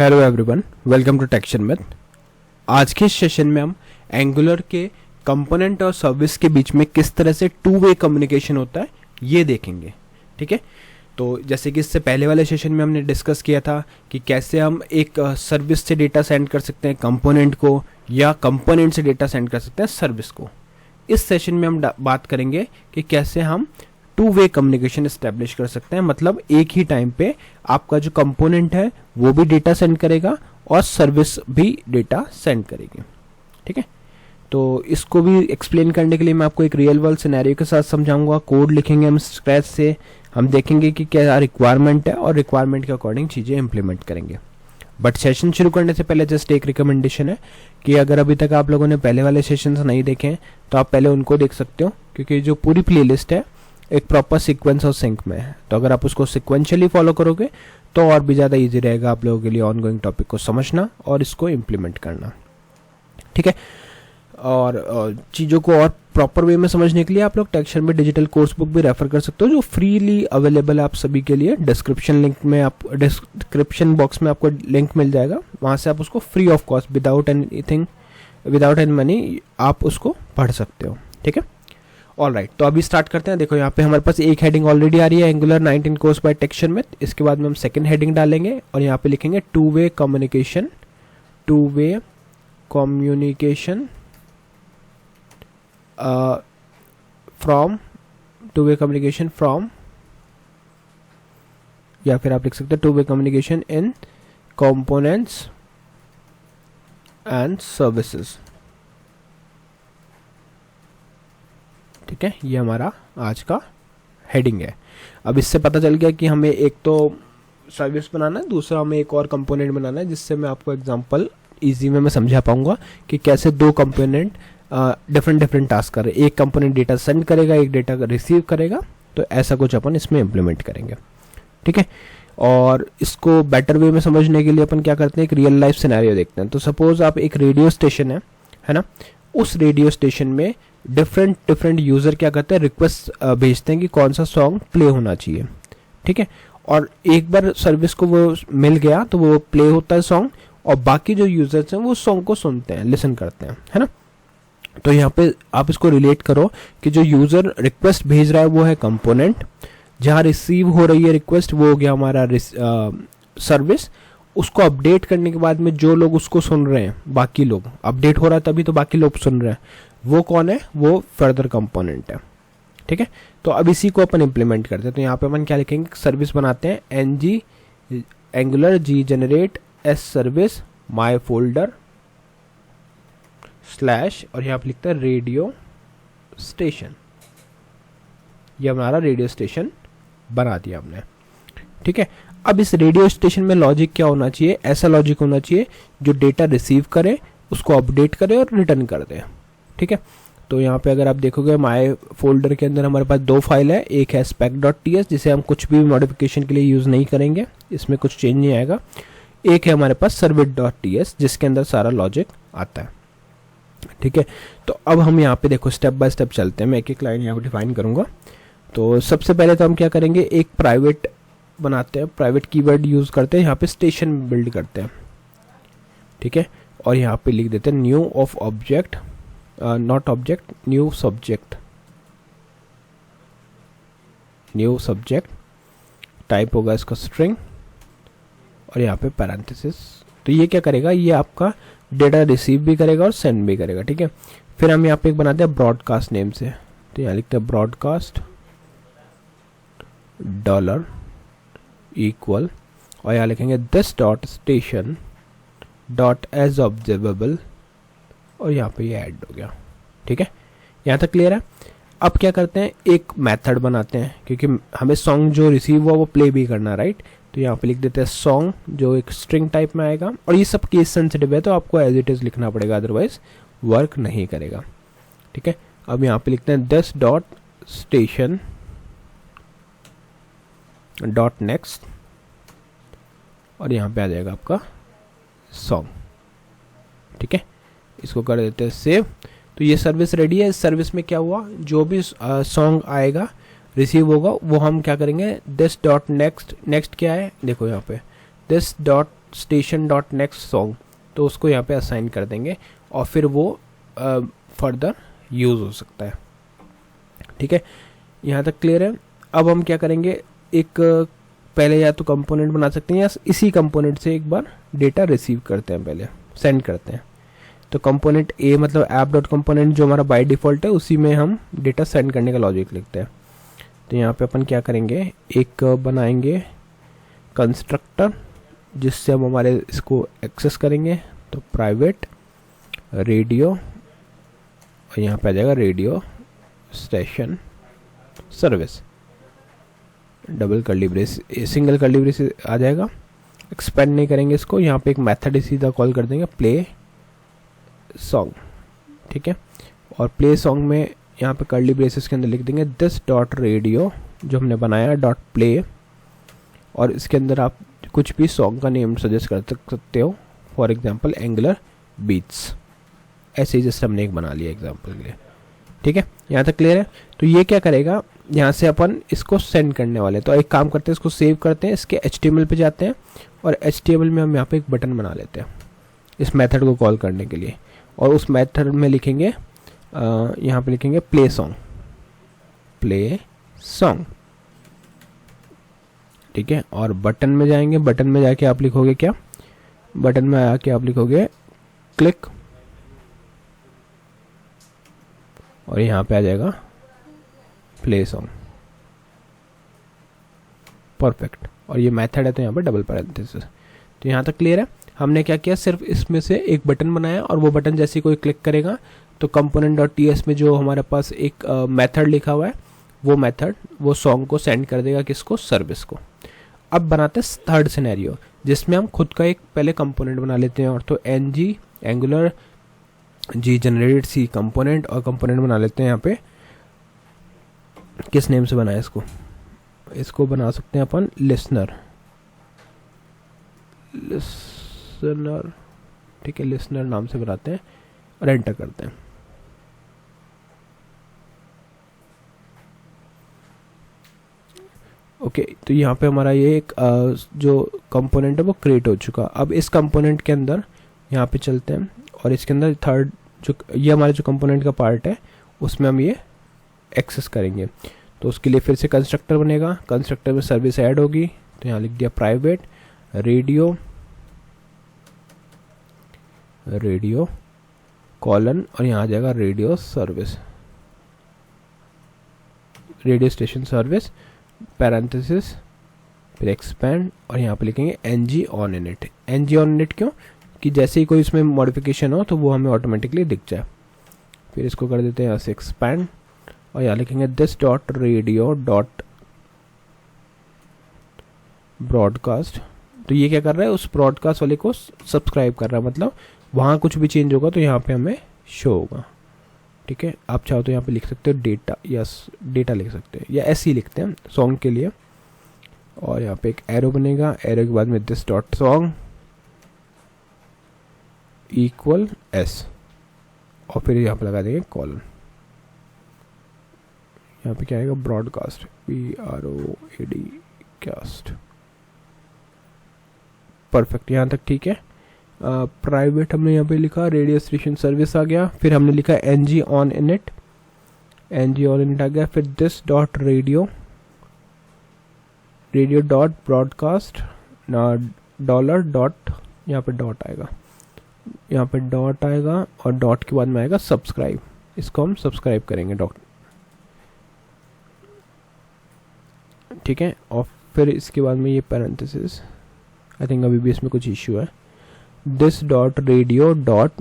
Hello everyone, welcome to टेक्शन में। आज के सेशन में हम एंगुलर के कंपोनेंट और सर्विस के बीच में किस तरह से टू वे कम्युनिकेशन होता है ये देखेंगे। ठीक है, तो जैसे कि इससे पहले वाले सेशन में हमने डिस्कस किया था कि कैसे हम एक सर्विस से डेटा सेंड कर सकते हैं कंपोनेंट को, या कंपोनेंट से डेटा सेंड कर सकते हैं सर्विस को। इस सेशन में हम बात करेंगे कि कैसे हम टू वे कम्युनिकेशन एस्टेब्लिश कर सकते हैं। मतलब एक ही टाइम पे आपका जो कंपोनेंट है वो भी डेटा सेंड करेगा और सर्विस भी डेटा सेंड करेगी। ठीक है, तो इसको भी एक्सप्लेन करने के लिए मैं आपको एक रियल वर्ल्ड सिनेरियो के साथ समझाऊंगा। कोड लिखेंगे हम स्क्रैच से, हम देखेंगे कि क्या रिक्वायरमेंट है और रिक्वायरमेंट के अकॉर्डिंग चीज़ें इंप्लीमेंट करेंगे। बट सेशन शुरू करने से पहले जस्ट एक रिकमेंडेशन है कि अगर अभी तक आप लोगों ने पहले वाले सेशन नहीं देखे हैं तो आप पहले उनको देख सकते हो, क्योंकि जो पूरी प्लेलिस्ट है एक प्रॉपर सीक्वेंस और सिंक में है। तो अगर आप उसको सिक्वेंशियली फॉलो करोगे तो और भी ज़्यादा इजी रहेगा आप लोगों के लिए ऑनगोइंग टॉपिक को समझना और इसको इम्प्लीमेंट करना। ठीक है, और चीज़ों को और प्रॉपर वे में समझने के लिए आप लोग टेक्शन में डिजिटल कोर्स बुक भी रेफर कर सकते हो, जो फ्रीली अवेलेबल है आप सभी के लिए। डिस्क्रिप्शन बॉक्स में आपको लिंक मिल जाएगा, वहाँ से आप उसको free of cost without any money आप उसको पढ़ सकते हो। ठीक है, ऑल राइट, तो अभी स्टार्ट करते हैं। देखो यहाँ पे हमारे पास एक हेडिंग ऑलरेडी आ रही है, एंगुलर 19 कोर्स बाय टेक्शन में। इसके बाद में हम सेकंड हेडिंग डालेंगे और यहाँ पे लिखेंगे टू वे कम्युनिकेशन फ्रॉम, या फिर आप लिख सकते हैं two way communication in components and services. ठीक है, ये हमारा आज का हेडिंग है। अब इससे पता चल गया कि हमें एक तो सर्विस बनाना है, दूसरा हमें एक और कंपोनेंट बनाना है, जिससे मैं आपको एग्जांपल इजी में मैं समझा पाऊंगा कि कैसे दो कंपोनेंट डिफरेंट टास्क कर रहे हैं। एक कंपोनेंट डेटा सेंड करेगा, एक डेटा रिसीव करेगा। तो ऐसा कुछ अपन इसमें इम्प्लीमेंट करेंगे। ठीक है, और इसको बेटर वे में समझने के लिए अपन क्या करते हैं, एक रियल लाइफ सिनेरियो देखते हैं। तो सपोज आप एक रेडियो स्टेशन है ना, उस रेडियो स्टेशन में डिफरेंट यूजर क्या करते हैं, रिक्वेस्ट भेजते हैं कि कौन सा सॉन्ग प्ले होना चाहिए। ठीक है, और एक बार सर्विस को वो मिल गया तो वो प्ले होता है सॉन्ग, और बाकी जो यूजर्स हैं वो सॉन्ग को सुनते हैं, लिसन करते हैं, है ना। तो यहाँ पे आप इसको रिलेट करो कि जो यूजर रिक्वेस्ट भेज रहा है वो है कंपोनेंट, जहाँ रिसीव हो रही है रिक्वेस्ट वो हो गया हमारा सर्विस। उसको अपडेट करने के बाद में जो लोग उसको सुन रहे हैं, बाकी लोग, अपडेट हो रहा है तभी तो बाकी लोग सुन रहे हैं, वो कौन है, वो फर्दर कंपोनेंट है। ठीक है, तो अब इसी को अपन इम्प्लीमेंट करते हैं। तो यहाँ पे अपन क्या लिखेंगे, सर्विस बनाते हैं एनजी एंगुलर जी जनरेट एस सर्विस माई फोल्डर स्लैश, और यहाँ पे लिखते हैं रेडियो स्टेशन। ये हमारा रेडियो स्टेशन बना दिया हमने। ठीक है, अब इस रेडियो स्टेशन में लॉजिक क्या होना चाहिए, ऐसा लॉजिक होना चाहिए जो डेटा रिसीव करे, उसको अपडेट करे और रिटर्न कर दे। ठीक है, तो यहाँ पे अगर आप देखोगे माय फोल्डर के अंदर हमारे पास दो फाइल है, एक है spec.ts जिसे हम कुछ भी मॉडिफिकेशन के लिए यूज़ नहीं करेंगे, इसमें कुछ चेंज नहीं आएगा। एक है हमारे पास service.ts जिसके अंदर सारा लॉजिक आता है। ठीक है, तो अब हम यहाँ पे देखो स्टेप बाय स्टेप चलते हैं, मैं एक एक लाइन यहाँ पे डिफाइन करूँगा। तो सबसे पहले तो हम क्या करेंगे, एक प्राइवेट बनाते हैं, प्राइवेट कीवर्ड यूज़ करते हैं, यहाँ पे स्टेशन बिल्ड करते हैं। ठीक है, और यहाँ पे लिख देते हैं new of object, not object, new subject, type होगा इसका स्ट्रिंग, और यहाँ पे पैरेंथेसिस। तो ये क्या करेगा, ये आपका डेटा रिसीव भी करेगा और सेंड भी करेगा। ठीक है, फिर हम यहाँ पे एक बनाते हैं ब्रॉडकास्ट नेम से। तो यहाँ लिखते हैं ब्रॉडकास्ट डॉलर इक्वल, और यहाँ लिखेंगे this dot station dot as observable, और यहाँ पे ये ऐड हो गया। ठीक है, यहाँ तक क्लियर है। अब क्या करते हैं, एक मेथड बनाते हैं, क्योंकि हमें सॉन्ग जो रिसीव हुआ वो प्ले भी करना, राइट। तो यहाँ पे लिख देते हैं सॉन्ग, जो एक स्ट्रिंग टाइप में आएगा, और ये सब केस सेंसिटिव है तो आपको एज इट इज लिखना पड़ेगा, अदरवाइज वर्क नहीं करेगा। ठीक है, अब यहाँ पे लिखते हैं this dot station dot next, और यहाँ पे आ जाएगा आपका सॉन्ग। ठीक है, इसको कर देते हैं सेव। तो ये सर्विस रेडी है। इस सर्विस में क्या हुआ, जो भी सॉन्ग आएगा रिसीव होगा वो हम क्या करेंगे, दिस डॉट नेक्स्ट, नेक्स्ट क्या है देखो यहाँ पे, this dot station dot next song, तो उसको यहाँ पे असाइन कर देंगे और फिर वो फर्दर यूज़ हो सकता है। ठीक है, यहाँ तक क्लियर है। अब हम क्या करेंगे, एक पहले या तो कंपोनेंट बना सकते हैं या इसी कंपोनेंट से एक बार डेटा रिसीव करते हैं, पहले सेंड करते हैं। तो कंपोनेंट ए मतलब ऐप डॉट कंपोनेंट जो हमारा बाय डिफ़ॉल्ट है, उसी में हम डेटा सेंड करने का लॉजिक लिखते हैं। तो यहाँ पे अपन क्या करेंगे, एक बनाएंगे कंस्ट्रक्टर जिससे हम हमारे इसको एक्सेस करेंगे। तो प्राइवेट रेडियो, और यहाँ पे आ जाएगा radio station service, double curly brace, single curly brace आ जाएगा। एक्सपेंड नहीं करेंगे इसको, यहाँ पे एक मेथड सीधा कॉल कर देंगे प्ले सॉन्ग। ठीक है, और प्ले सॉन्ग में यहाँ पे कर्ली ब्रेसेस के अंदर लिख देंगे दिस डॉट रेडियो जो हमने बनाया डॉट प्ले, और इसके अंदर आप कुछ भी सॉन्ग का नेम सजेस्ट कर सकते हो, फॉर एग्जांपल एंगुलर बीट्स, ऐसे ही जैसे हमने एक बना लिया एग्जांपल के लिए। ठीक है, यहाँ तक क्लियर है। तो ये क्या करेगा, यहाँ से अपन इसको सेंड करने वाले हैं। तो एक काम करते हैं, इसको सेव करते हैं, इसके HTML पे जाते हैं और HTML में हम यहाँ पे एक बटन बना लेते हैं इस मेथड को कॉल करने के लिए, और उस मेथड में लिखेंगे यहाँ पे लिखेंगे प्ले सॉन्ग, प्ले सॉन्ग। ठीक है, और बटन में जाएंगे, बटन में जाके आप लिखोगे क्या, बटन में आके आप लिखोगे क्लिक, और यहाँ पे आ जाएगा प्ले सॉन्ग। परफेक्ट, और ये मेथड है तो यहाँ पे डबल पैरेंथेसिस। तो यहाँ तक क्लियर है। हमने क्या किया, सिर्फ इसमें से एक बटन बनाया, और वो बटन जैसे कोई क्लिक करेगा तो component.ts में जो हमारे पास एक मेथड लिखा हुआ है, वो मेथड वो सॉन्ग को सेंड कर देगा किसको, सर्विस को। अब बनाते हैं थर्ड सिनेरियो, जिसमें हम खुद का एक पहले कंपोनेंट बना लेते हैं, और तो ng एंगुलर जी जनरेटेड सी कंपोनेंट, और कंपोनेंट बना लेते हैं यहाँ पे, किस नेम से बनाए इसको, इसको बना सकते हैं अपन लिसनर, लिसनर। ठीक है, लिसनर नाम से बनाते हैं और एंटर करते हैं। ओके, तो यहाँ पे हमारा ये एक जो कंपोनेंट है वो क्रिएट हो चुका। अब इस कंपोनेंट के अंदर यहाँ पे चलते हैं, और इसके अंदर थर्ड जो ये हमारे जो कंपोनेंट का पार्ट है उसमें हम ये एक्सेस करेंगे। तो उसके लिए फिर से कंस्ट्रक्टर बनेगा, कंस्ट्रक्टर में सर्विस ऐड होगी। तो यहाँ लिख दिया प्राइवेट रेडियो, रेडियो कॉलन, और यहाँ आ जाएगा radio service, radio station service parenthesis, फिर एक्सपेंड, और यहाँ पे लिखेंगे ng on init। ng on init क्यों, कि जैसे ही कोई इसमें मॉडिफिकेशन हो तो वो हमें ऑटोमेटिकली दिख जाए। फिर इसको कर देते हैं यहाँ से एक्सपेंड, और यहाँ लिखेंगे this dot radio dot broadcast. तो ये क्या कर रहा है, उस ब्रॉडकास्ट वाले को सब्सक्राइब कर रहा है, मतलब वहाँ कुछ भी चेंज होगा तो यहाँ पे हमें शो होगा। ठीक है, आप चाहो तो यहाँ पे लिख सकते हो डेटा, यस डेटा लिख सकते हैं, या ऐसे ही लिखते हैं सॉन्ग के लिए। और यहाँ पे एक एरो बनेगा, एरो के बाद में this dot song equal S, और फिर यहाँ पे लगा देंगे कॉलन। यहाँ पे क्या आएगा, ब्रॉडकास्ट, BROAD कास्ट। परफेक्ट, यहाँ तक ठीक है। प्राइवेट हमने यहाँ पे लिखा, रेडियो स्टेशन सर्विस आ गया, फिर हमने लिखा ng on init, ng on init आ गया, फिर this dot radio, radio dot broadcast dollar dot, यहाँ पे डॉट आएगा, यहाँ पे डॉट आएगा, और डॉट के बाद में आएगा सब्सक्राइब, इसको हम सब्सक्राइब करेंगे डॉट। ठीक है, और फिर इसके बाद में ये पैरेंथेसिस, आई थिंक अभी भी इसमें कुछ इश्यू है, this dot radio dot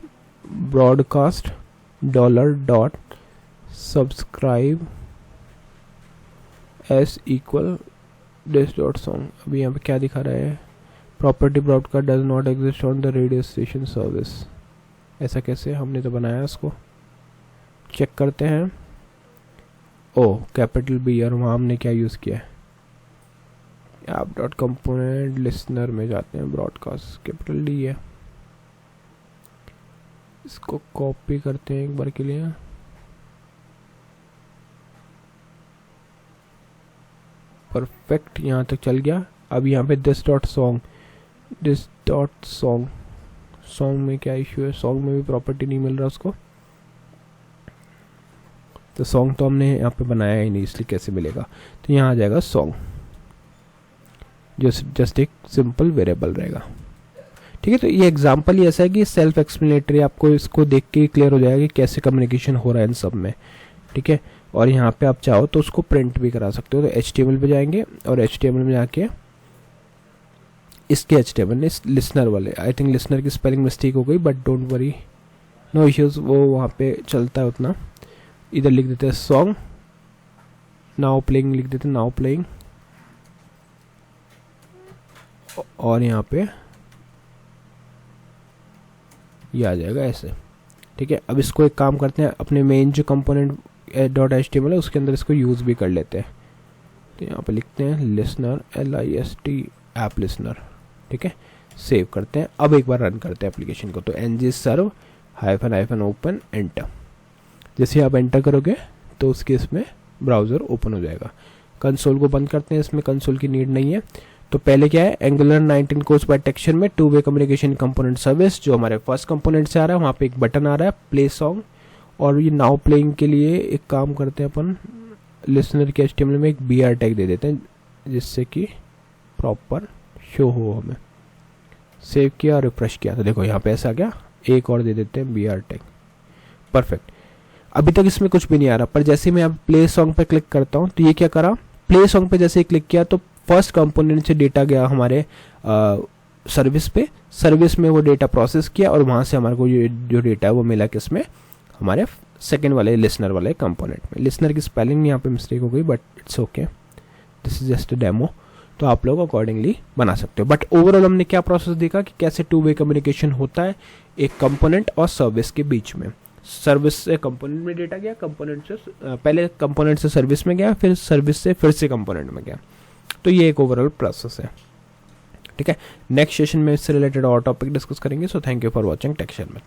broadcast dollar dot subscribe S equal this dot song. अभी यहाँ पे क्या दिखा रहा है, property broadcast does not exist on the radio station service. ऐसा कैसे, हमने तो बनाया इसको, चेक करते हैं। ओ कैपिटल बी, और वहाँ हमने क्या यूज़ किया है, ऐप डॉट कंपोनेंट लिसनर में जाते हैं, ब्रॉडकास्ट कैपिटल डी है। इसको कॉपी करते हैं एक बार के लिए, परफेक्ट, यहाँ तक चल गया। अब यहाँ पे this dot song this dot song, song में क्या इशू है, सॉन्ग में भी प्रॉपर्टी नहीं मिल रहा उसको, तो सॉन्ग तो हमने यहाँ पे बनाया ही नहीं इसलिए कैसे मिलेगा, तो यहाँ आ जाएगा सॉन्ग, जस्ट एक सिंपल वेरिएबल रहेगा। ठीक है, तो ये एग्जांपल ही ऐसा है कि सेल्फ एक्सप्लेनेटरी, आपको इसको देख के ही क्लियर हो जाएगा कि कैसे कम्युनिकेशन हो रहा है इन सब में। ठीक है, और यहाँ पे आप चाहो तो उसको प्रिंट भी करा सकते हो। तो HTML पे जाएंगे और HTML में जाके इसके HTML लिसनर वाले, आई थिंक लिसनर की स्पेलिंग मिस्टेक हो गई but don't worry, no issues, वो वहाँ पे चलता है उतना। इधर लिख देते हैं सॉन्ग, नाउ प्लेइंग लिख देते हैं, नाउ प्लेइंग, और यहाँ पे ये आ जाएगा ऐसे। ठीक है, अब इसको एक काम करते हैं, अपने मेन जो कंपोनेंट .html है उसके अंदर इसको यूज़ भी कर लेते हैं। तो यहाँ पे लिखते हैं लिसनर, LIST ऐप लिसनर। ठीक है, सेव करते हैं। अब एक बार रन करते हैं एप्लीकेशन को, तो ng serve --- open एंटर। जैसे आप एंटर करोगे तो उसके इसमें ब्राउज़र ओपन हो जाएगा। कंसोल को बंद करते हैं, इसमें कंसोल की नीड नहीं है। तो पहले क्या है, एंगुलर 19 कोर्स बाय टेक्सचर में two way communication component service, जो हमारे फर्स्ट कंपोनेंट से आ रहा है, वहाँ पे एक बटन आ रहा है प्ले सॉन्ग, और ये नाउ प्लेइंग के लिए एक काम करते हैं अपन, लिसनर के HTML में एक BR टैग दे देते हैं जिससे कि प्रॉपर शो हो हमें। सेव किया और रिफ्रेश किया तो देखो यहाँ पे ऐसा गया। एक और दे देते हैं BR टैग, परफेक्ट। अभी तक इसमें कुछ भी नहीं आ रहा, पर जैसे मैं अब प्ले सॉन्ग पे क्लिक करता हूँ तो ये क्या करा, प्ले सॉन्ग पे जैसे ही क्लिक किया तो फर्स्ट कंपोनेंट से डेटा गया हमारे सर्विस पे, सर्विस में वो डेटा प्रोसेस किया और वहाँ से हमारे को ये जो डेटा है वो मिला किसमें, हमारे सेकंड वाले लिसनर वाले कंपोनेंट में। लिसनर की स्पेलिंग यहाँ पे मिस्टेक हो गई but it's okay, this is just a demo, तो आप लोग अकॉर्डिंगली बना सकते हो। बट ओवरऑल हमने क्या प्रोसेस देखा कि कैसे टू वे कम्युनिकेशन होता है एक कंपोनेंट और सर्विस के बीच में। सर्विस से कंपोनेंट में डेटा गया, कंपोनेंट से पहले कंपोनेंट से सर्विस में गया, फिर सर्विस से फिर से कंपोनेंट में गया। तो ये एक ओवरऑल प्रोसेस है। ठीक है, नेक्स्ट सेशन में इससे रिलेटेड और टॉपिक डिस्कस करेंगे। So thank you for watching texture में।